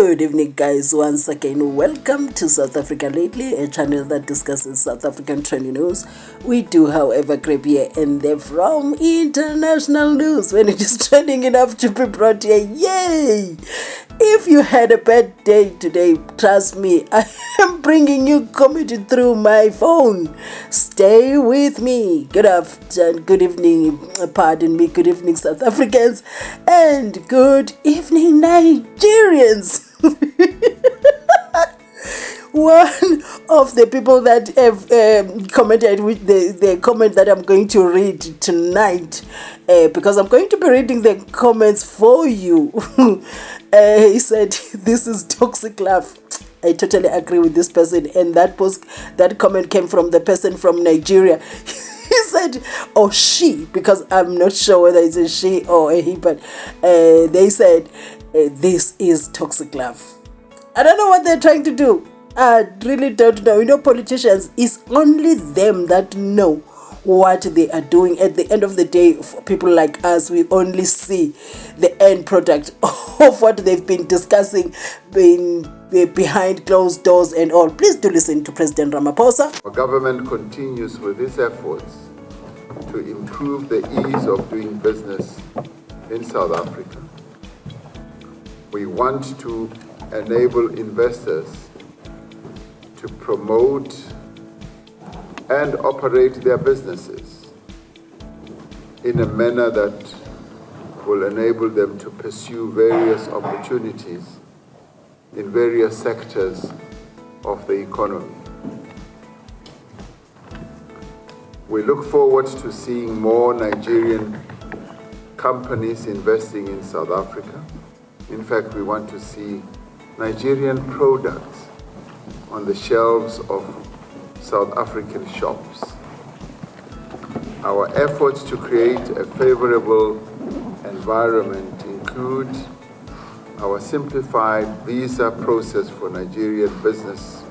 Good evening, guys. Once again, welcome to South Africa Lately, a channel that discusses South African trending news. We do, however, grab here and there from international news when it is trending enough to be brought here. Yay! If you had a bad day today, trust me, I am bringing you comedy through my phone. Stay with me. Good afternoon, good evening, pardon me, good evening, South Africans, and good evening, Nigerians. One of the people that have commented with the comment that I'm going to read tonight, because I'm going to be reading the comments for you. He said, "This is toxic love." I totally agree with this person, and that comment came from the person from Nigeria. He said, or she, because I'm not sure whether it's a she or a he, but they said, this is toxic love. I don't know what they're trying to do. I really don't know. You know, politicians, it's only them that know what they are doing. At the end of the day, for people like us, we only see the end product of what they've been discussing behind closed doors and all. Please do listen to President Ramaphosa. Our government continues with its efforts to improve the ease of doing business in South Africa. We want to enable investors to promote and operate their businesses in a manner that will enable them to pursue various opportunities in various sectors of the economy. We look forward to seeing more Nigerian companies investing in South Africa. In fact, we want to see Nigerian products on the shelves of South African shops. Our efforts to create a favorable environment include our simplified visa process for Nigerian business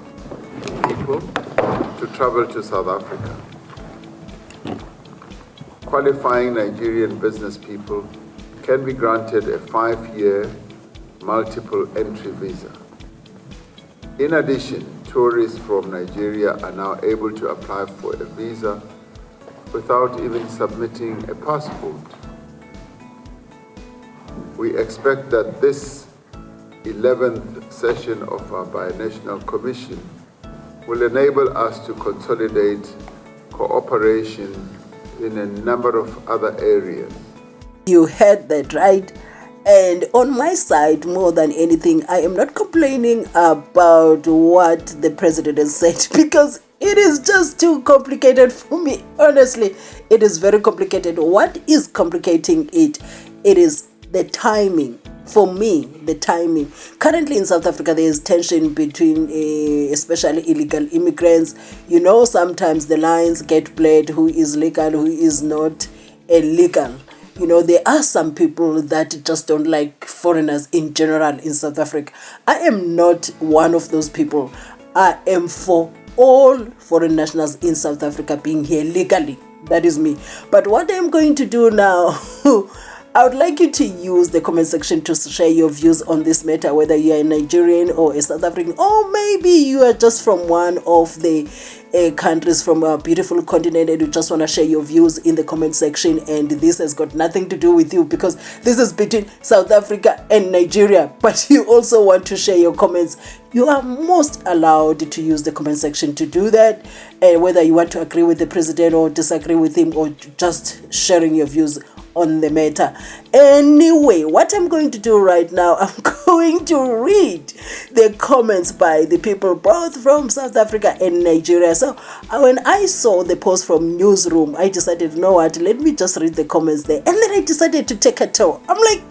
people to travel to South Africa. Qualifying Nigerian business people can be granted a 5-year multiple entry visa. In addition, tourists from Nigeria are now able to apply for a visa without even submitting a passport. We expect that this 11th session of our Binational Commission will enable us to consolidate cooperation in a number of other areas. You heard that right. And on my side, more than anything, I am not complaining about what the president has said because it is just too complicated for me. Honestly, it is very complicated. What is complicating it? It is the timing. For me, the timing. Currently in South Africa, there is tension between especially illegal immigrants. You know, sometimes the lines get blurred, who is legal, who is not illegal. You know, there are some people that just don't like foreigners in general in South Africa. I am not one of those people. I am for all foreign nationals in South Africa being here legally. That is me. But what I'm going to do now, I would like you to use the comment section to share your views on this matter, whether you are a Nigerian or a South African, or maybe you are just from one of the countries from a beautiful continent and you just want to share your views in the comment section. And this has got nothing to do with you because this is between South Africa and Nigeria, but you also want to share your comments. You are most allowed to use the comment section to do that, and whether you want to agree with the president or disagree with him or just sharing your views on the matter. Anyway, what I'm going to do right now, I'm going to read the comments by the people both from South Africa and Nigeria. So when I saw the post from Newsroom, I decided, you know what, let me just read the comments there. And then I decided to take a tour. I'm like,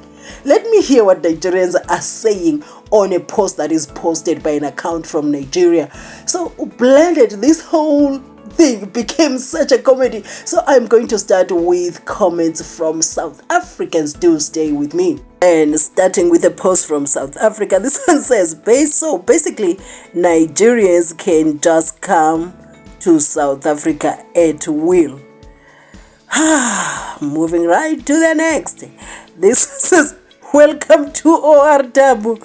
let me hear what Nigerians are saying on a post that is posted by an account from Nigeria. So blended, this whole thing became such a comedy. So I'm going to start with comments from South Africans. Do stay with me. And starting with a post from South Africa, this one says, so basically Nigerians can just come to South Africa at will. Moving right to the next. This says, welcome to OR Tabu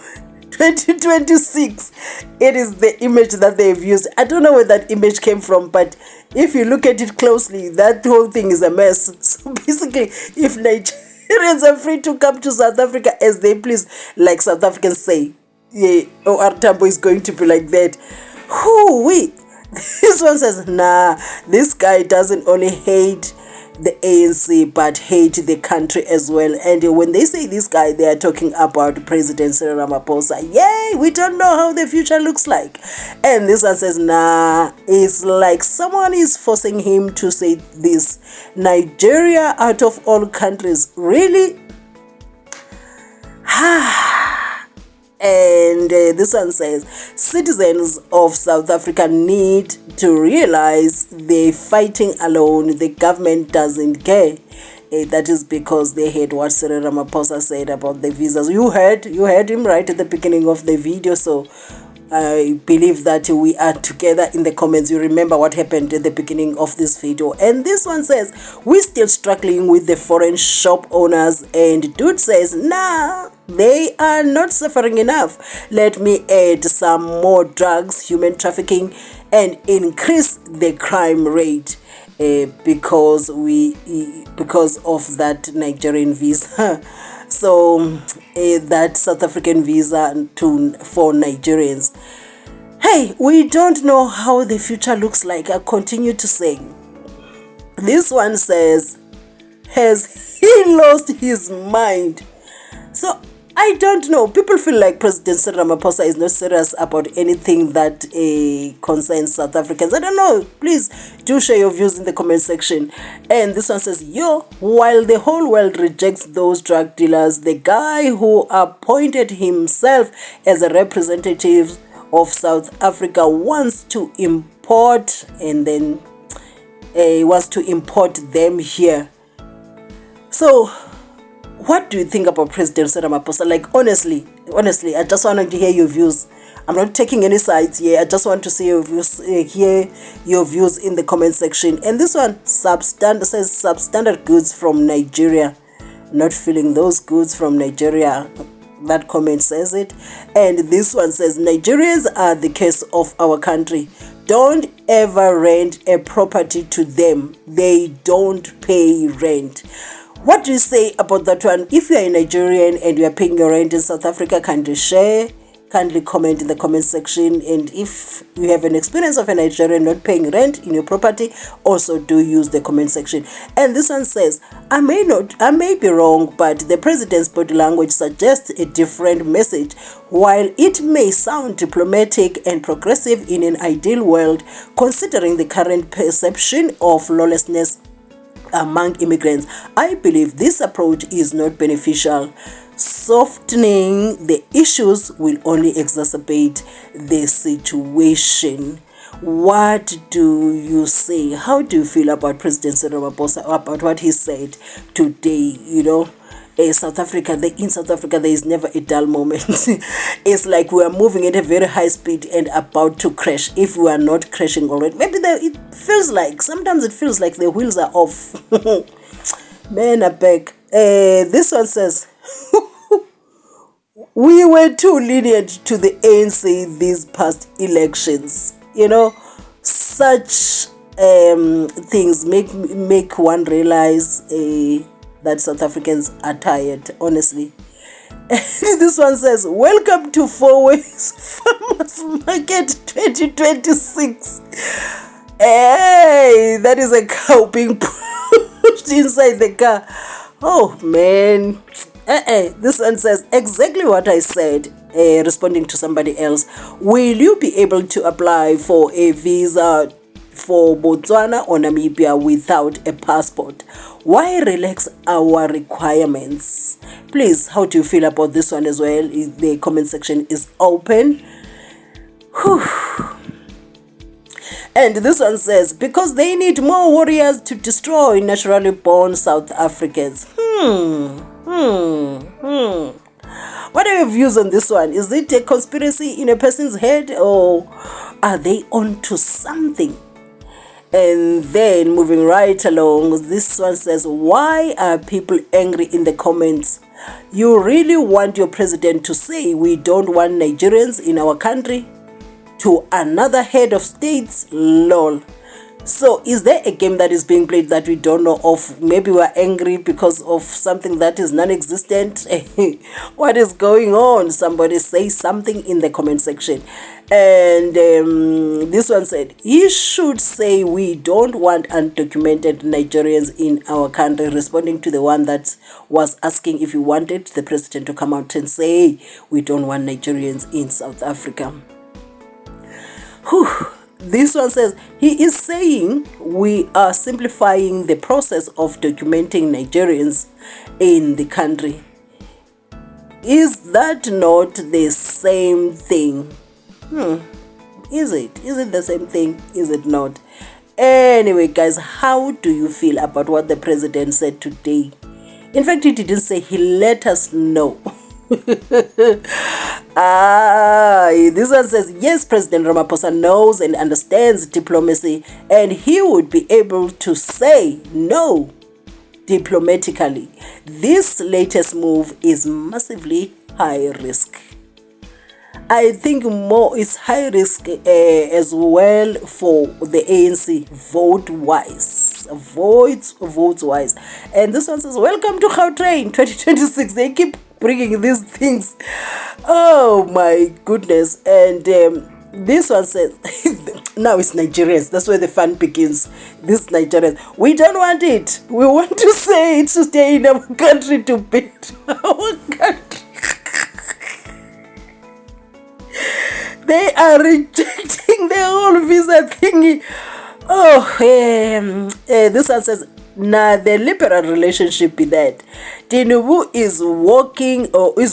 2026. It is the image that they've used. I don't know where that image came from, but if you look at it closely, that whole thing is a mess. So basically, if Nigerians are free to come to South Africa as they please, like South Africans say, yeah, our Tambo is going to be like that. Whoo-wee. This one says, nah, this guy doesn't only hate the ANC but hate the country as well. And when they say this guy, they are talking about President Cyril Ramaphosa. Yay, we don't know how the future looks like. And this one says, nah, it's like someone is forcing him to say this. Nigeria out of all countries, really? And this one says, citizens of South Africa need to realize they're fighting alone. The government doesn't care. That is because they heard what Cyril Ramaphosa said about the visas. You heard him right at the beginning of the video. So I believe that we are together in the comments. You remember what happened at the beginning of this video. And this one says, we're still struggling with the foreign shop owners. And dude says, nah, they are not suffering enough. Let me add some more drugs, human trafficking, and increase the crime rate. Because of that Nigerian visa. So that South African visa for Nigerians. Hey, we don't know how the future looks like. I continue to say. This one says, has he lost his mind? So I don't know. People feel like President Cyril Ramaphosa is not serious about anything that concerns South Africans. I don't know. Please do share your views in the comment section. And this one says, yo, while the whole world rejects those drug dealers, the guy who appointed himself as a representative of South Africa wants to import them here. So what do you think about President Cyril Ramaphosa? Like, honestly, I just wanted to hear your views. I'm not taking any sides here. I just want to see your views, hear your views in the comment section. And this one, says substandard goods from Nigeria. Not feeling those goods from Nigeria. That comment says it. And this one says, Nigerians are the curse of our country. Don't ever rent a property to them. They don't pay rent. What do you say about that one? If you are a Nigerian and you are paying your rent in South Africa, kindly share, kindly comment in the comment section. And if you have an experience of a Nigerian not paying rent in your property, also do use the comment section. And this one says, I may be wrong, but the president's body language suggests a different message. While it may sound diplomatic and progressive in an ideal world, considering the current perception of lawlessness among immigrants, I believe this approach is not beneficial. Softening the issues will only exacerbate the situation. What do you say? How do you feel about President Cyril Ramaphosa, about what he said today? You know, in South Africa, there is never a dull moment. It's like we are moving at a very high speed and about to crash. If we are not crashing already, maybe sometimes it feels like the wheels are off. Man, I beg. This one says, we were too lenient to the ANC these past elections. You know, such things make one realize that South Africans are tired, honestly. This one says, welcome to Four Ways Farmers Market 2026. Hey, that is a cow being pushed inside the car. Oh, man. This one says, exactly what I said, responding to somebody else. Will you be able to apply for a visa for Botswana or Namibia without a passport? Why relax our requirements? Please, how do you feel about this one as well? The comment section is open. Whew. And this one says, because they need more warriors to destroy naturally born South Africans. What are your views on this one? Is it a conspiracy in a person's head, or are they onto something? And then moving right along, this one says, why are people angry in the comments? You really want your president to say we don't want Nigerians in our country to another head of states? Lol. So is there a game that is being played that we don't know of? Maybe we're angry because of something that is non-existent. What is going on? Somebody say something in the comment section. And this one said, he should say we don't want undocumented Nigerians in our country, responding to the one that was asking if he wanted the president to come out and say we don't want Nigerians in South Africa. Whew. This one says, he is saying we are simplifying the process of documenting Nigerians in the country. Is that not the same thing? Is it? Is it the same thing? Is it not? Anyway, guys, how do you feel about what the president said today? In fact, he didn't say, he let us know. This one says, yes, President Ramaphosa knows and understands diplomacy, and he would be able to say no diplomatically. This latest move is massively high risk. I think more is high risk as well for the ANC vote-wise. Votes-wise. And this one says, welcome to Gautrain 2026. They keep bringing these things. Oh my goodness. And this one says, now it's Nigerians. That's where the fun begins. This Nigerians. We don't want it. We want to say it to stay in our country, to build our country. They are rejecting the whole visa thingy. Oh, this one says, nah, the liberal relationship be that Tinubu is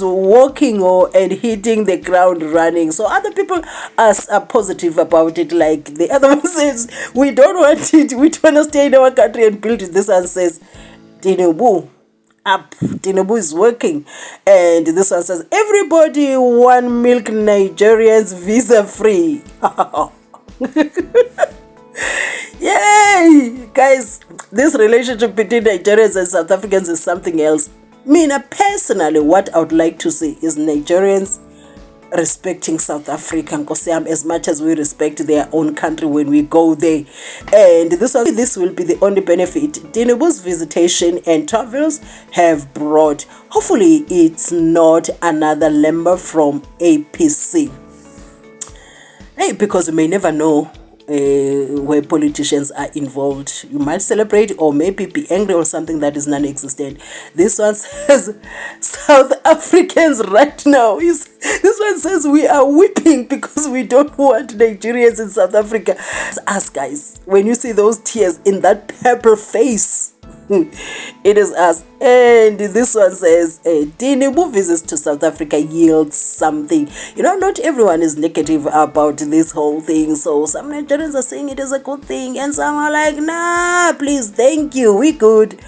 walking and hitting the ground running. So other people are positive about it. Like the other one says, we don't want it. We don't want to stay in our country and build it. This one says, Tinubu is working. And this one says, everybody want milk Nigerians visa free. Yay! Guys, this relationship between Nigerians and South Africans is something else. Me, personally, what I would like to see is Nigerians respecting South Africa as much as we respect their own country when we go there. And this will be the only benefit Tinubu's visitation and travels have brought. Hopefully it's not another member from APC. Hey, because we may never know where politicians are involved. You might celebrate or maybe be angry or something that is non-existent. This one says South Africans right now this one says we are weeping because we don't want Nigerians in South Africa. Us, guys, when you see those tears in that purple face, it is us. And this one says Tinubu visits to South Africa yields something. You know, not everyone is negative about this whole thing. So some Nigerians are saying it is a good thing, and some are like, nah, please, thank you, we good.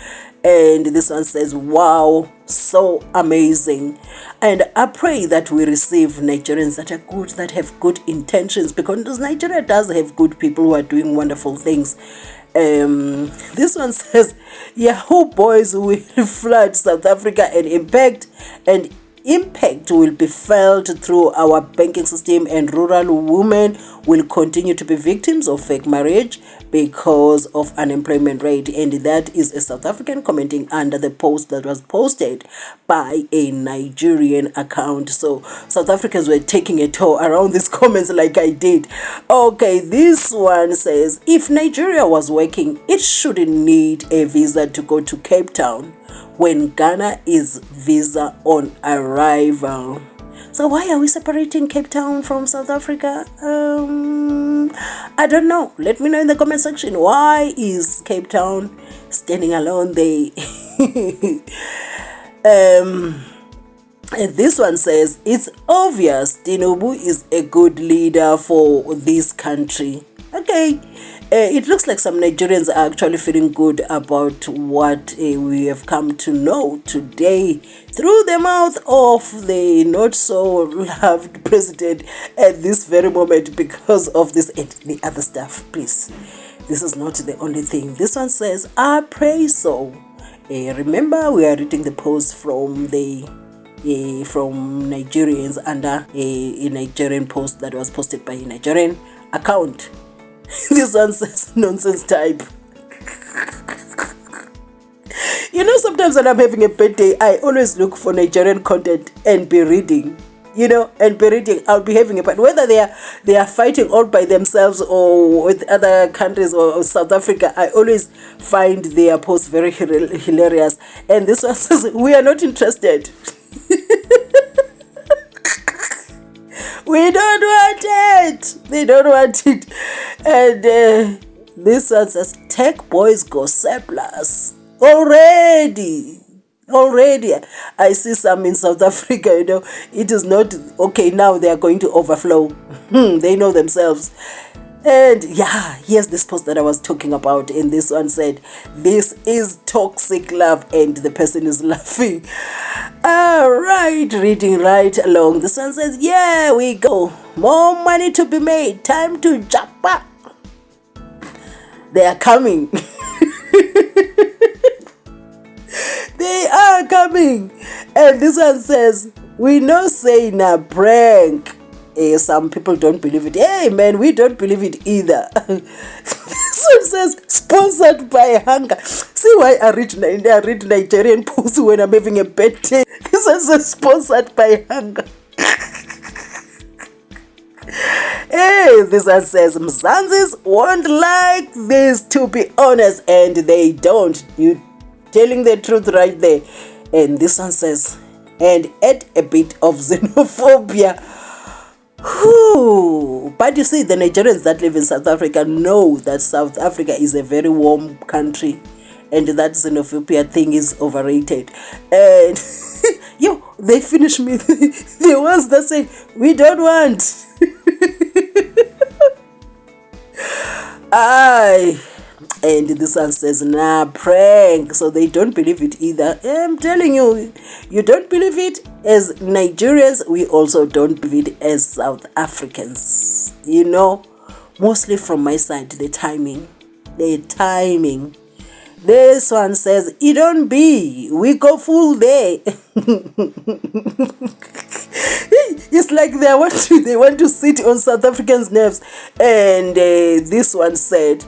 And this one says, wow, so amazing. And I pray that we receive Nigerians that are good, that have good intentions, because Nigeria does have good people who are doing wonderful things. This one says, Yahoo boys will flood South Africa and impact will be felt through our banking system, and rural women will continue to be victims of fake marriage because of unemployment rate. And that is a South African commenting under the post that was posted by a Nigerian account. So South Africans were taking a tour around these comments like I did. Okay, this one says, if Nigeria was working, it shouldn't need a visa to go to Cape Town when Ghana is visa on arrival. So why are we separating Cape Town from South Africa? I don't know. Let me know in the comment section. Why is Cape Town standing alone there? And this one says, it's obvious Tinubu is a good leader for this country. Okay. It looks like some Nigerians are actually feeling good about what we have come to know today through the mouth of the not so loved president at this very moment because of this and the other stuff. Please, this is not the only thing. This one says, I pray so. Remember, we are reading the post from the from Nigerians under a Nigerian post that was posted by a Nigerian account. This one says nonsense type. You know, sometimes when I'm having a bad day, I always look for Nigerian content and be reading. You know, and be reading. I'll be having a bad, whether they are fighting all by themselves or with other countries or South Africa. I always find their posts very hilarious. And this one says, we are not interested. We don't want it. They don't want it. And this one says, tech boys go surplus. Already, I see some in South Africa, you know, it is not, okay, now they are going to overflow. They know themselves. And yeah, here's this post that I was talking about, and this one said, this is toxic love, and the person is laughing. All right, reading right along. This one says, yeah, we go. More money to be made. Time to jump up. They are coming. They are coming. And this one says, we no say na prank. Some people don't believe it. Hey man, we don't believe it either. This one says, sponsored by hunger. See why I read Nigerian posts when I'm having a bad day. This one says, sponsored by hunger. Hey, this one says, Mzansis won't like this, to be honest, and they don't. You telling the truth right there. And this one says, and add a bit of xenophobia. Whew. But you see, the Nigerians that live in South Africa know that South Africa is a very warm country, and that xenophobia thing is overrated. And yo, they finish me. The ones that say we don't want. And this one says, nah, prank. So they don't believe it either. I'm telling you, you don't believe it as Nigerians, we also don't believe it as South Africans. You know, mostly from my side, the timing. This one says, it don't be, we go full day. It's like they want to sit on South Africans' nerves. And this one said,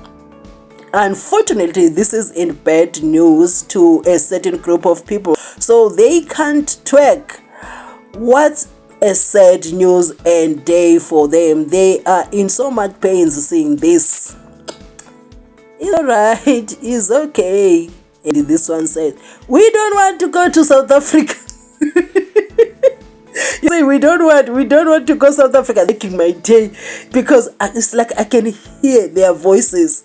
unfortunately, this is in bad news to a certain group of people. So they can't twerk. What's a sad news and day for them? They are in so much pain seeing this. It's alright, it's okay. And this one said, we don't want to go to South Africa. You say we don't want to go South Africa. Making my day because it's like I can hear their voices.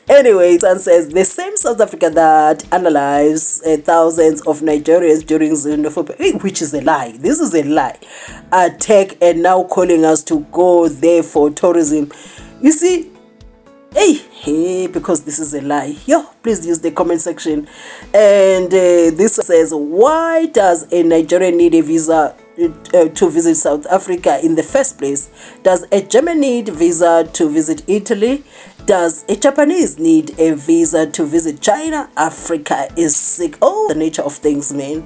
Anyway, son says, the same South Africa that analyzed thousands of Nigerians during xenophobia, which is a lie. This is a lie. Attack and now calling us to go there for tourism. You see, hey, because this is a lie. Yo, please use the comment section. And this says, why does a Nigerian need a visa to visit South Africa in the first place? Does a German need visa to visit Italy? Does a Japanese need a visa to visit China? Africa is sick. Oh, the nature of things, man.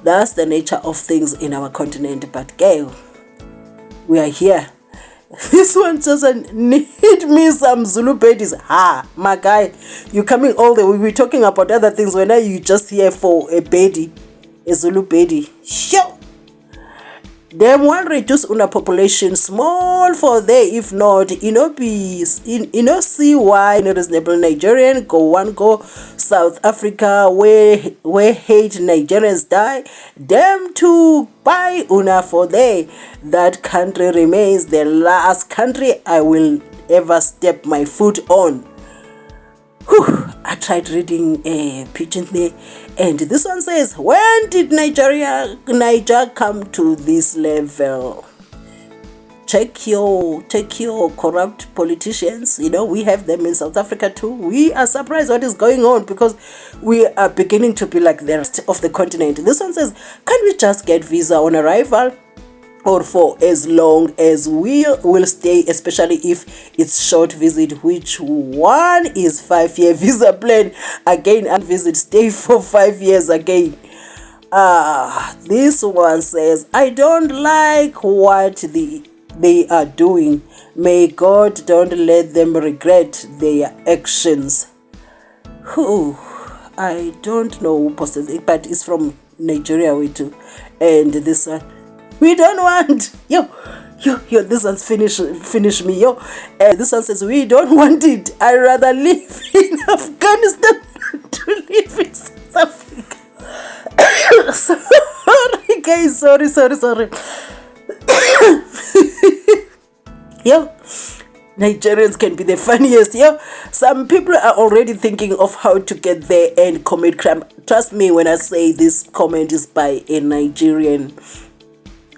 That's the nature of things in our continent. But girl, we are here. This one doesn't need me some Zulu baddies. My guy, you coming all the way. We're talking about other things. When are you just here for a baddie, a Zulu baddie? Sure. Them one reduce una population small for there. If not, see why a reasonable Nigerian go South Africa where hate Nigerians die. Them to buy una for there. That country remains the last country I will ever step my foot on. Whew, I tried reading a pigeon there, and this one says, when did Niger come to this level? Check your corrupt politicians. You know, we have them in South Africa too. We are surprised what is going on because we are beginning to be like the rest of the continent. This one says, can we just get visa on arrival? or for as long as we will stay, especially if it's short visit, which one is 5-year visa plan again, and visit stay for 5 years again. This one says, I don't like what they are doing. May God don't let them regret their actions. Who? I don't know, possibly, but it's from Nigeria way too. And this one, we don't want yo. This one's finish me, yo. And this one says, we don't want it. I'd rather live in Afghanistan to live in South Africa. Sorry guys, sorry. Yo, Nigerians can be the funniest. Yo, some people are already thinking of how to get there and commit crime. Trust me when I say this comment is by a Nigerian.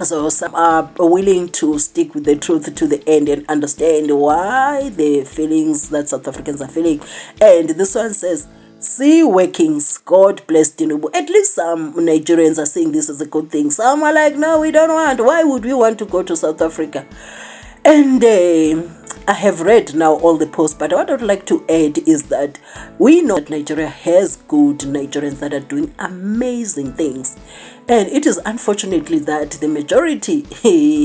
So some are willing to stick with the truth to the end and understand why the feelings that South Africans are feeling. And this one says, see workings, God bless Tinubu. At least some Nigerians are saying this is a good thing. Some are like, no, we don't want. Why would we want to go to South Africa? And I have read now all the posts, but what I would like to add is that we know that Nigeria has good Nigerians that are doing amazing things. And it is unfortunately that the majority,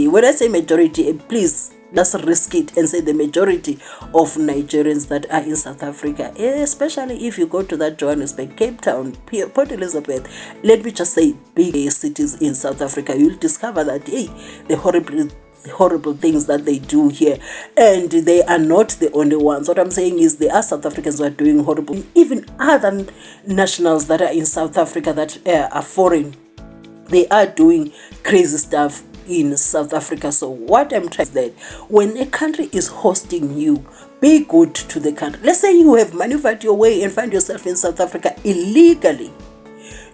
when I say majority, please, let's risk it and say the majority of Nigerians that are in South Africa, especially if you go to that Johannesburg, Cape Town, Port Elizabeth, let me just say big cities in South Africa, you'll discover that, the horrible things that they do here, and they are not the only ones. What I'm saying is there are South Africans who are doing horrible, even other nationals that are in South Africa that are foreign, they are doing crazy stuff in South Africa. So what I'm trying is that when a country is hosting you, be good to the country. Let's say you have maneuvered your way and find yourself in South Africa illegally.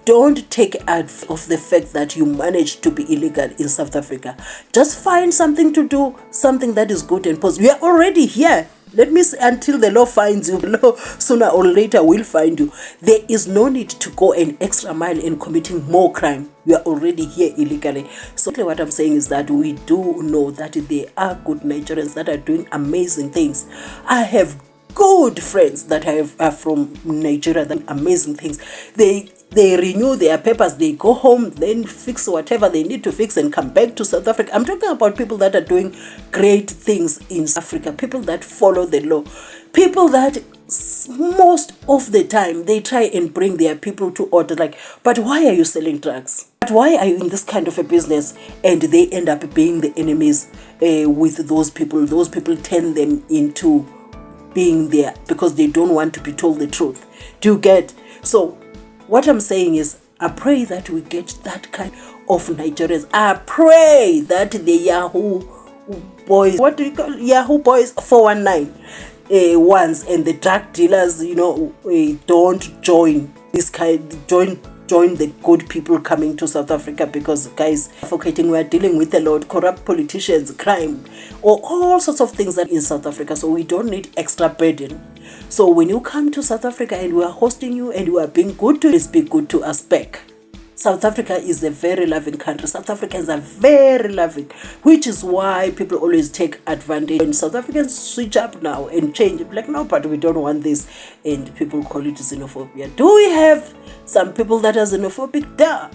Don't take out of the fact that you managed to be illegal in South Africa. Just find something to do, something that is good and positive. We are already here. Let me say, until the law finds you, the law sooner or later will find you. There is no need to go an extra mile in committing more crime. You are already here illegally. So what I'm saying is that we do know that there are good Nigerians that are doing amazing things. I have good friends that are from Nigeria that do amazing things. They renew their papers, they go home, then fix whatever they need to fix and come back to South Africa. I'm talking about people that are doing great things in South Africa, people that follow the law, people that most of the time they try and bring their people to order. Like, but why are you selling drugs? But why are you in this kind of a business? And they end up being the enemies with those people. Those people turn them into being there because they don't want to be told the truth. Do you get? So what I'm saying is, I pray that we get that kind of Nigerians. I pray that the Yahoo boys, what do you call Yahoo boys 419 ones, and the drug dealers, don't join this kind. Join the good people coming to South Africa, because guys, suffocating, we are dealing with a lot, corrupt politicians, crime, or all sorts of things that in South Africa. So we don't need extra burden. So when you come to South Africa and we are hosting you and you are being good to us, be good to us back. South Africa is a very loving country. South Africans are very loving, which is why people always take advantage. And South Africans switch up now and change. Like, no, but we don't want this. And people call it xenophobia. Do we have some people that are xenophobic? Duh.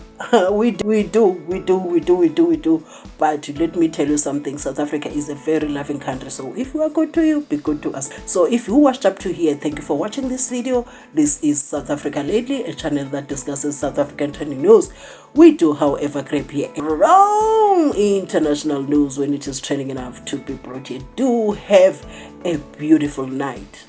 We do. But let me tell you something. South Africa is a very loving country. So if we are good to you, be good to us. So if you watched up to here, thank you for watching this video. This is South Africa Lately, a channel that discusses South African trending news. We do, however, grab here around international news when it is trending enough to be brought here. Do have a beautiful night.